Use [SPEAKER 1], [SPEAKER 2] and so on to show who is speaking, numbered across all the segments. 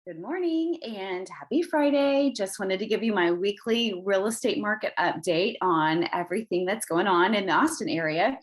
[SPEAKER 1] Good morning and happy Friday. Just wanted to give you my weekly real estate market update on everything that's going on in the Austin area.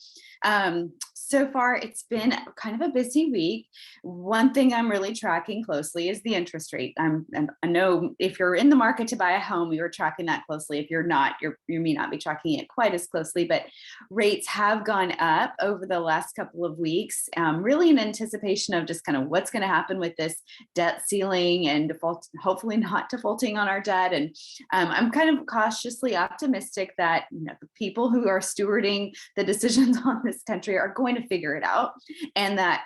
[SPEAKER 1] So far, it's been kind of a busy week. One thing I'm really tracking closely is the interest rate. And I know if you're in the market to buy a home, you're tracking that closely. If you're not, you may not be tracking it quite as closely, but rates have gone up over the last couple of weeks, really in anticipation of just kind of what's going to happen with this debt ceiling and default, hopefully not defaulting on our debt. And I'm kind of cautiously optimistic that the people who are stewarding the decisions on this country are going to figure it out, and that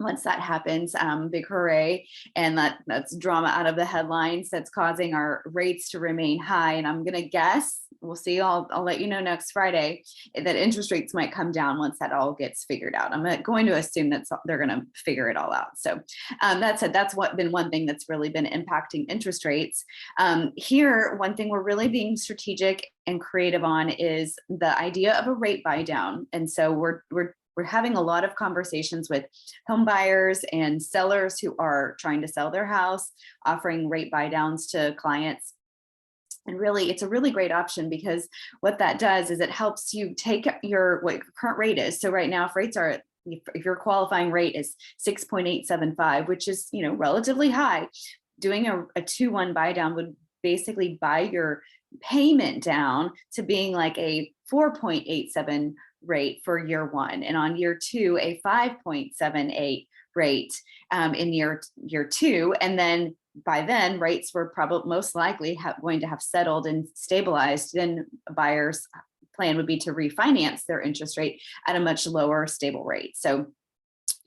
[SPEAKER 1] once that happens, big hooray, and that's drama out of the headlines that's causing our rates to remain high. And I'm going to guess, we'll see, I'll let you know next Friday, that interest rates might come down once that all gets figured out. I'm going to assume that they're going to figure it all out. So that said, that's been one thing that's really been impacting interest rates. Here, one thing we're really being strategic and creative on is the idea of a rate buy down. And so we're having a lot of conversations with home buyers and sellers who are trying to sell their house, offering rate buy downs to clients. And really, it's a really great option, because what that does is it helps you take what your current rate is. So right now, if your qualifying rate is 6.875, which is, relatively high, doing a 2-1 buy down would basically buy your payment down to being like a 4.87 rate for year one, and on year two a 5.78 rate in year two. And then by then, rates were probably most likely going to have settled and stabilized. Then a buyer's plan would be to refinance their interest rate at a much lower stable rate. So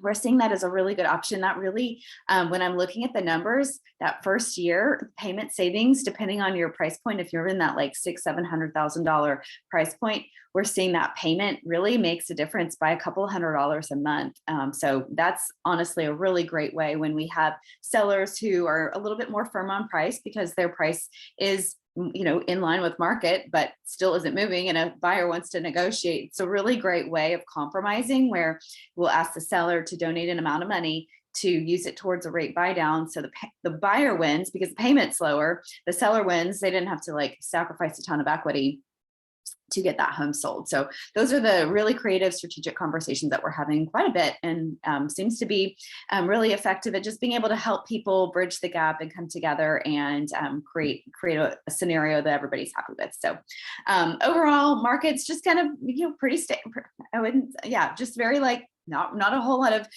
[SPEAKER 1] we're seeing that as a really good option. That really, when I'm looking at the numbers, that first year payment savings, depending on your price point, if you're in that like $600,000-$700,000 price point, we're seeing that payment really makes a difference by a couple $100 a month. So that's honestly a really great way when we have sellers who are a little bit more firm on price because their price is in line with market, but still isn't moving, and a buyer wants to negotiate. It's a really great way of compromising, where we'll ask the seller to donate an amount of money to use it towards a rate buy down. So the buyer wins because the payment's lower. The seller wins. They didn't have to sacrifice a ton of equity to get that home sold. So those are the really creative, strategic conversations that we're having quite a bit, and seems to be really effective at just being able to help people bridge the gap and come together and create a scenario that everybody's happy with. So overall, market's just kind of pretty stable. I wouldn't, just very not a whole lot of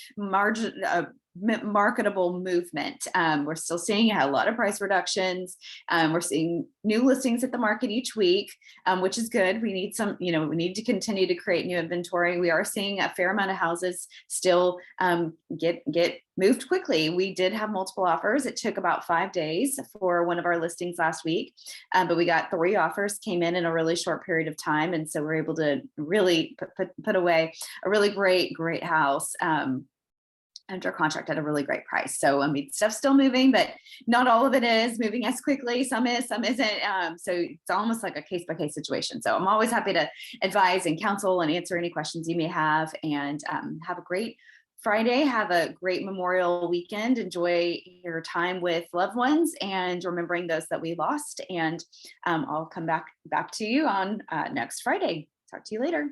[SPEAKER 1] marketable movement. We're still seeing a lot of price reductions. We're seeing new listings at the market each week, which is good. We need we need to continue to create new inventory. We are seeing a fair amount of houses still get moved quickly. We did have multiple offers. It took about 5 days for one of our listings last week, but we got 3 offers came in a really short period of time. And so we're able to really put away a really great house under contract at a really great price. So stuff's still moving, but not all of it is moving as quickly. Some is, some isn't. So it's almost like a case by case situation. So I'm always happy to advise and counsel and answer any questions you may have. And have a great Friday. Have a great Memorial weekend. Enjoy your time with loved ones and remembering those that we lost. And I'll come back to you on next Friday. Talk to you later.